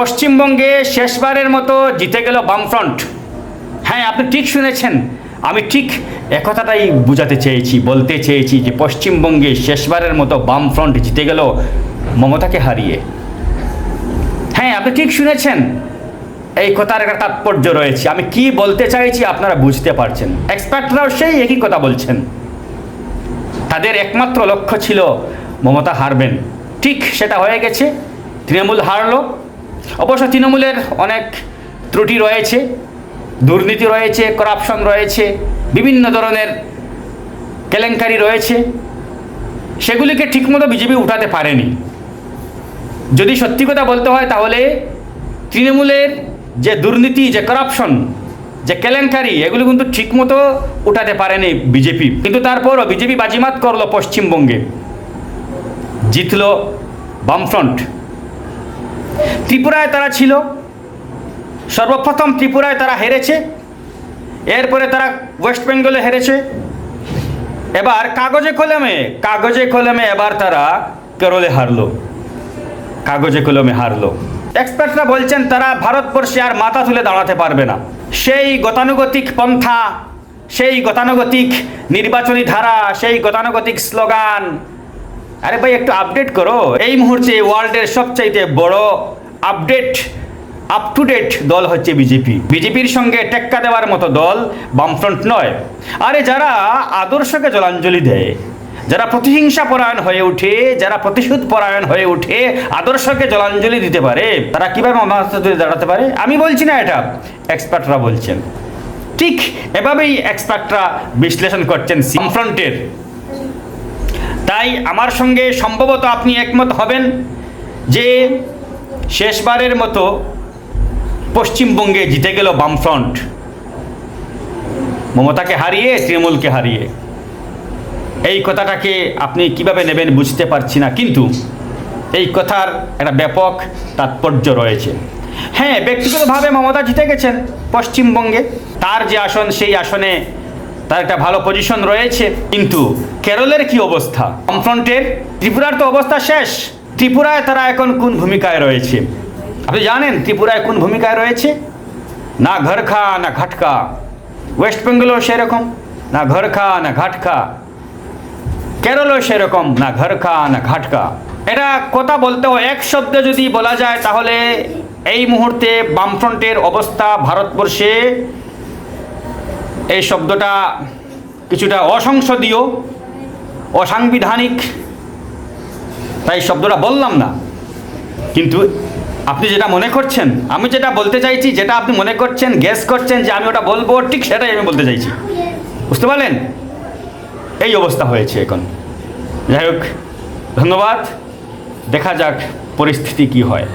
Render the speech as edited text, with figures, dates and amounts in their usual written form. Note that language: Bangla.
পশ্চিমবঙ্গে শেষবারের মতো জিতে গেল বামফ্রন্ট। হ্যাঁ, আপনি ঠিক শুনেছেন, আমি ঠিক একথাটাই বোঝাতে চেয়েছি, বলতে চেয়েছি যে পশ্চিমবঙ্গে শেষবারের মতো বামফ্রন্ট জিতে গেল মমতাকে হারিয়ে। হ্যাঁ, আপনি ঠিক শুনেছেন, এই কথার একটা তাৎপর্য রয়েছে। আমি কি বলতে চাইছি আপনারা বুঝতে পারছেন। এক্সপার্টরাও সেই একই কথা বলছেন। তাদের একমাত্র লক্ষ্য ছিল মমতা হারবেন, ঠিক সেটা হয়ে গেছে। তৃণমূল হারলো। অবশ্য তৃণমূলের অনেক ত্রুটি রয়েছে, দুর্নীতি রয়েছে, করাপশন রয়েছে, বিভিন্ন ধরনের কেলেঙ্কারি রয়েছে, সেগুলিকে ঠিকমতো বিজেপি উঠাতে পারেনি। যদি সত্যি কথা বলতে হয় তাহলে তৃণমূলের যে দুর্নীতি, যে করাপশন, যে কেলেঙ্কারি, এগুলো কিন্তু ঠিকমতো উঠাতে পারেনি বিজেপি। কিন্তু তারপরও বিজেপি বাজিমাত করলো, পশ্চিমবঙ্গে জিতলো বামফ্রন্ট। ত্রিপুরায় তারা ছিল, সর্বপ্রথম ত্রিপুরায় তারা হেরেছে, এরপরে তারা ওয়েস্ট বেঙ্গলে হেরেছে, এবার কাগজে কলমে এবার তারা কেরলে হারলো, কাগজে কলমে হারলো। এক্সপার্টরা বলছেন তারা ভারতবর্ষে আর মাথা তুলে দাঁড়াতে পারবে না। সেই গতানুগতিক পন্থা, সেই গতানুগতিক নির্বাচনী ধারা, সেই গতানুগতিক স্লোগান, আরে ভাই একটু আপডেট করো। এই মুহূর্তে ওয়ার্ল্ডের সবচাইতে বড় আপ টু ডেট দল হচ্ছে বিজেপি। বিজেপির সঙ্গে টেক্কা দেওয়ার মতো দল বামফ্রন্ট নয়। আরে যারা আদর্শকে জলাঞ্জলি দেয়, যারা প্রতিহিংসা পরায়ণ হয়ে উঠে, যারা প্রতিশোধ পরায়ণ হয়ে উঠে আদর্শকে জলাঞ্জলি দিতে পারে, তারা কীভাবে মাথা তুলে দাঁড়াতে পারে? আমি বলছি না, এটা এক্সপার্টরা বলছেন। ঠিক এভাবেই এক্সপার্টরা বিশ্লেষণ করছেন বামফ্রন্টের। তাই আমার সঙ্গে সম্ভবত আপনি একমত হবেন যে শেষবারের মতো পশ্চিমবঙ্গে জিতে গেল বামফ্রন্ট, মমতাকে হারিয়ে, তৃণমূলকে হারিয়ে। এই কথাটাকে আপনি কিভাবে নেবেন বুঝতে পারছি না, কিন্তু এই কথার একটা ব্যাপক তাৎপর্য রয়েছে। হ্যাঁ, ব্যক্তিগতভাবে মমতা জিতে গেছেন পশ্চিমবঙ্গে, তার যে আসন সেই আসনে তার একটা ভালো পজিশন রয়েছে। কিন্তু কেরলের কি অবস্থা, বামফ্রন্টের? ত্রিপুরার তো অবস্থা শেষ। ত্রিপুরায় তারা এখন কোন ভূমিকায় রয়েছে আপনি জানেন? ত্রিপুরায় কোন ভূমিকায় রয়েছে? না ঘরখা না ঘাটকা। ওয়েস্ট বেঙ্গলও সেরকম, না ঘরখা না ঘাটকা। কেরলও সেরকম, না ঘরখা না ঘাটকা। এটা কথা বলতে হয়, এক শব্দে যদি বলা যায় তাহলে এই মুহূর্তে বামফ্রন্টের অবস্থা ভারতবর্ষে, এই শব্দটা কিছুটা অসংসদীয়, অসাংবিধানিক, তাই শব্দটা বললাম না। কিন্তু আপনি যেটা মনে করছেন, আমি যেটা বলতে চাইছি, যেটা আপনি মনে করছেন, গেস করছেন যে আমি ওটা বলবো, ঠিক সেটাই আমি বলতে চাইছি। বুঝতে পারলেন? এই অবস্থা হয়েছে এখন। যাই হোক, ধন্যবাদ। দেখা যাক পরিস্থিতি কি হয়।